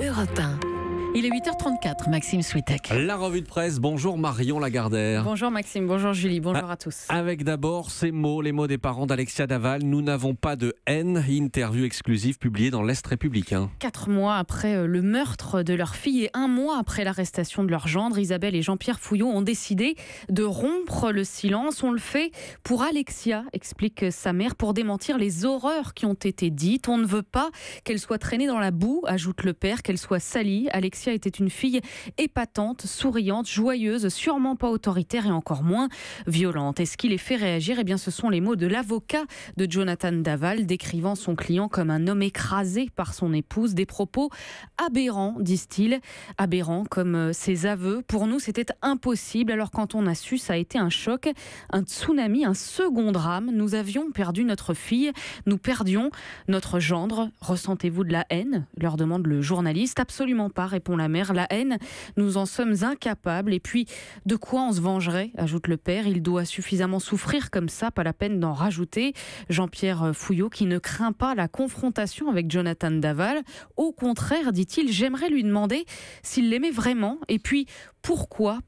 Europe 1. Il est 8h34, Maxime Switek. La revue de presse, bonjour Marion Lagardère. Bonjour Maxime, bonjour Julie, bonjour à tous. Avec d'abord ces mots, les mots des parents d'Alexia Daval. Nous n'avons pas de haine. Interview exclusive publiée dans l'Est républicain. 4 mois après le meurtre de leur fille et 1 mois après l'arrestation de leur gendre, Isabelle et Jean-Pierre Fouillot ont décidé de rompre le silence. On le fait pour Alexia, explique sa mère, pour démentir les horreurs qui ont été dites. On ne veut pas qu'elle soit traînée dans la boue, ajoute le père, qu'elle soit salie. Alexia était une fille épatante, souriante, joyeuse, sûrement pas autoritaire et encore moins violente. Et ce qui les fait réagir, eh bien, ce sont les mots de l'avocat de Jonathan Daval, décrivant son client comme un homme écrasé par son épouse. Des propos aberrants, disent-ils, aberrants comme ses aveux. Pour nous, c'était impossible. Alors quand on a su, ça a été un choc, un tsunami, un second drame. Nous avions perdu notre fille, nous perdions notre gendre. Ressentez-vous de la haine ? Leur demande le journaliste. Absolument pas, répond la mère. La haine, nous en sommes incapables. Et puis, de quoi on se vengerait, ajoute le père. Il doit suffisamment souffrir comme ça, pas la peine d'en rajouter. Jean-Pierre Fouillot, qui ne craint pas la confrontation avec Jonathan Daval. Au contraire, dit-il, j'aimerais lui demander s'il l'aimait vraiment. Et puis, pourquoi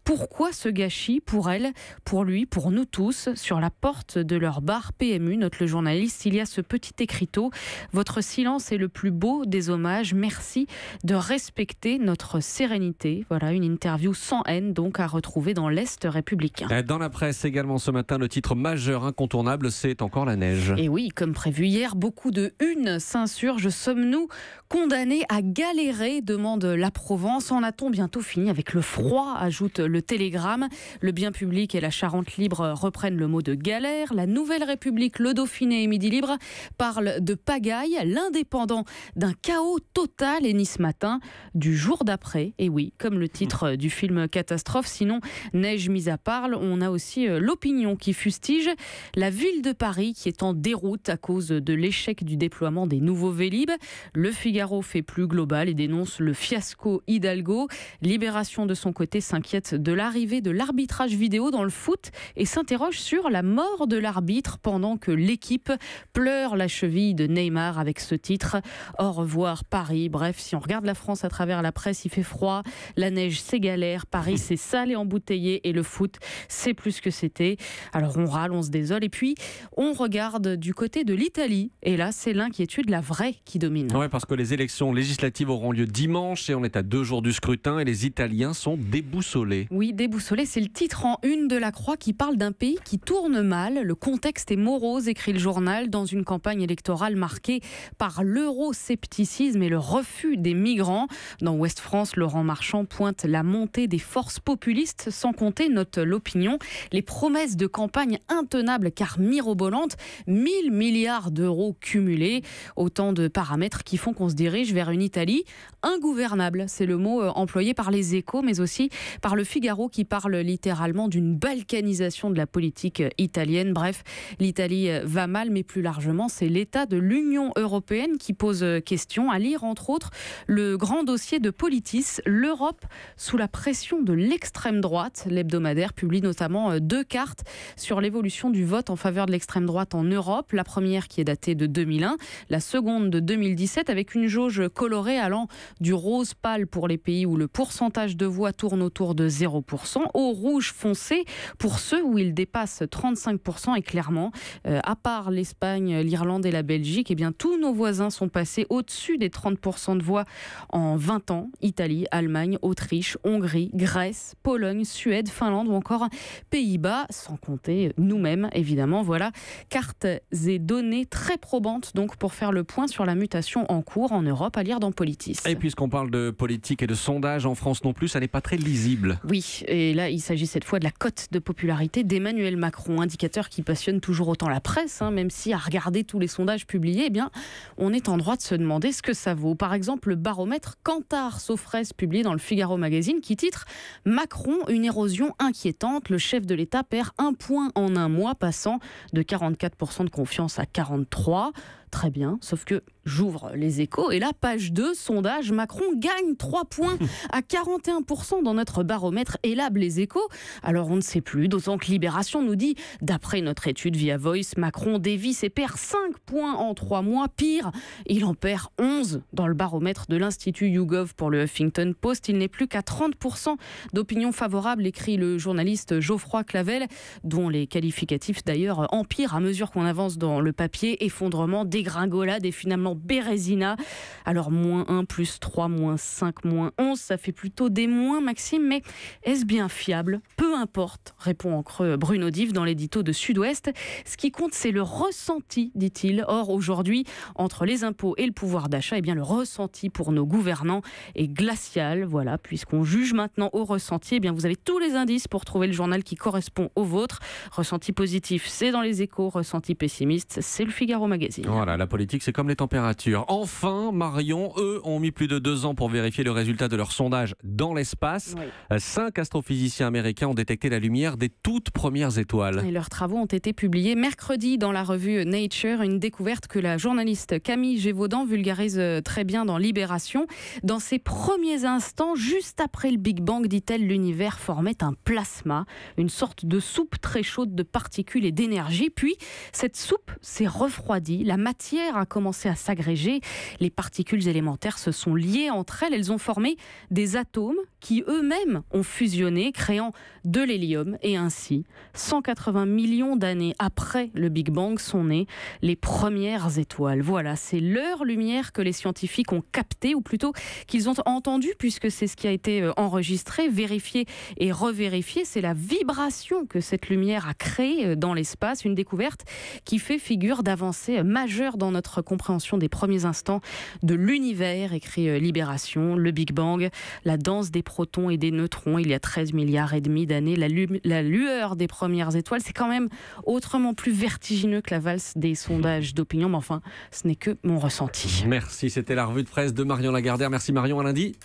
ce gâchis pour elle, pour lui, pour nous tous? Sur la porte de leur bar PMU, note le journaliste, il y a ce petit écriteau. Votre silence est le plus beau des hommages. Merci de respecter notre sérénité. Voilà, une interview sans haine, donc à retrouver dans l'Est républicain. Dans la presse également ce matin, le titre majeur incontournable, c'est encore la neige. Et oui, comme prévu hier, beaucoup de unes s'insurgent. Sommes-nous condamnés à galérer, demande la Provence. En a-t-on bientôt fini avec le froid, ajoute le Télégramme. Le Bien public et la Charente libre reprennent le mot de galère. La Nouvelle République, le Dauphiné et Midi libre parlent de pagaille. L'Indépendant d'un chaos total. Et Nice Matin du jour d'après. Et oui, comme le titre du film Catastrophe. Sinon, neige mise à part, on a aussi l'Opinion qui fustige la ville de Paris qui est en déroute à cause de l'échec du déploiement des nouveaux Vélib. Le Figaro fait plus global et dénonce le fiasco Hidalgo. Libération de son côté s'inquiète de l'arrivée de l'arbitrage vidéo dans le foot et s'interroge sur la mort de l'arbitre pendant que l'équipe pleure la cheville de Neymar avec ce titre. Au revoir Paris. Bref, si on regarde la France à travers la presse, il fait froid, la neige c'est galère, Paris c'est sale et embouteillé et le foot c'est plus que c'était. Alors on râle, on se désole et puis on regarde du côté de l'Italie et là c'est l'inquiétude, la vraie, qui domine. Ouais, parce que les élections législatives auront lieu dimanche et on est à 2 jours du scrutin et les Italiens sont déboussolés. Oui, déboussolés, c'est le titre en une de la Croix qui parle d'un pays qui tourne mal. Le contexte est morose, écrit le journal, dans une campagne électorale marquée par l'euroscepticisme et le refus des migrants. Dans Ouest France, Laurent Marchand pointe la montée des forces populistes, sans compter, note l'Opinion, les promesses de campagne intenables car mirobolantes, 1000 milliards d'euros cumulés. Autant de paramètres qui font qu'on se dirige vers une Italie ingouvernable. C'est le mot employé par les Échos, mais aussi par le Figaro qui parle littéralement d'une balkanisation de la politique italienne. Bref, l'Italie va mal, mais plus largement, c'est l'état de l'Union européenne qui pose question. À lire, entre autres, le grand dossier de Politis, l'Europe sous la pression de l'extrême droite. L'hebdomadaire publie notamment 2 cartes sur l'évolution du vote en faveur de l'extrême droite en Europe. La première qui est datée de 2001, la seconde de 2017, avec une jauge colorée allant du rose pâle pour les pays où le pourcentage de voix tourne autour de 0%, au rouge foncé pour ceux où il dépasse 35%. Et clairement, à part l'Espagne, l'Irlande et la Belgique, eh bien, tous nos voisins sont passés au-dessus des 30% de voix en 20 ans. Italie, Allemagne, Autriche, Hongrie, Grèce, Pologne, Suède, Finlande ou encore Pays-Bas, sans compter nous-mêmes, évidemment. Voilà, cartes et données très probantes donc pour faire le point sur la mutation en cours en Europe, à lire dans Politis. Et puisqu'on parle de politique et de sondage en France non plus, ça n'est pas très lisible. Oui, et là il s'agit cette fois de la cote de popularité d'Emmanuel Macron, indicateur qui passionne toujours autant la presse, même si à regarder tous les sondages publiés, eh bien, on est en droit de se demander ce que ça vaut. Par exemple, le baromètre Kantar-Sofres publié dans le Figaro Magazine qui titre « Macron, une érosion inquiétante, le chef de l'État perd 1 point en 1 mois, passant de 44% de confiance à 43%. Très bien, sauf que j'ouvre les Échos et là, page 2, sondage, Macron gagne 3 points à 41% dans notre baromètre Elab les Échos. Alors on ne sait plus, d'autant que Libération nous dit, d'après notre étude via Voice, Macron dévisse et perd 5 points en 3 mois. Pire, il en perd 11 dans le baromètre de l'Institut YouGov pour le Huffington Post. Il n'est plus qu'à 30% d'opinion favorable, écrit le journaliste Geoffroy Clavel, dont les qualificatifs d'ailleurs empirent à mesure qu'on avance dans le papier. Effondrement, dégringolade et finalement Bérésina. Alors -1, +3, -5, -11, ça fait plutôt des moins, Maxime, mais est-ce bien fiable? Peu importe, répond en creux Bruno Dive dans l'édito de Sud-Ouest. Ce qui compte, c'est le ressenti, dit-il. Or, aujourd'hui, entre les impôts et le pouvoir d'achat, eh bien, le ressenti pour nos gouvernants est glacial. Voilà, puisqu'on juge maintenant au ressenti, eh bien, vous avez tous les indices pour trouver le journal qui correspond au vôtre. Ressenti positif, c'est dans les Échos. Ressenti pessimiste, c'est le Figaro Magazine. Voilà, la politique, c'est comme les températures. Enfin, Marion, eux, ont mis plus de 2 ans pour vérifier le résultat de leur sondage dans l'espace. Oui. 5 astrophysiciens américains ont détecté la lumière des toutes premières étoiles. Et leurs travaux ont été publiés mercredi dans la revue Nature, une découverte que la journaliste Camille Gévaudan vulgarise très bien dans Libération. Dans ses premiers instants, juste après le Big Bang, dit-elle, l'univers formait un plasma, une sorte de soupe très chaude de particules et d'énergie. Puis, cette soupe s'est refroidie, la matière a commencé à s'agréger, les particules élémentaires se sont liées entre elles, elles ont formé des atomes qui eux-mêmes ont fusionné, créant de l'hélium. Et ainsi, 180 millions d'années après le Big Bang, sont nées les premières étoiles. Voilà, c'est leur lumière que les scientifiques ont captée, ou plutôt qu'ils ont entendue, puisque c'est ce qui a été enregistré, vérifié et revérifié. C'est la vibration que cette lumière a créée dans l'espace, une découverte qui fait figure d'avancée majeure dans notre compréhension des premiers instants de l'univers, écrit Libération. Le Big Bang, la danse des protons et des neutrons, il y a 13 milliards et demi d'années, la lueur des premières étoiles, c'est quand même autrement plus vertigineux que la valse des sondages d'opinion, mais enfin, ce n'est que mon ressenti. Merci, c'était la revue de presse de Marion Lagardère. Merci Marion, à lundi.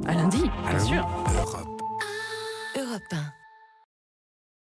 À lundi, bien sûr. Europe 1.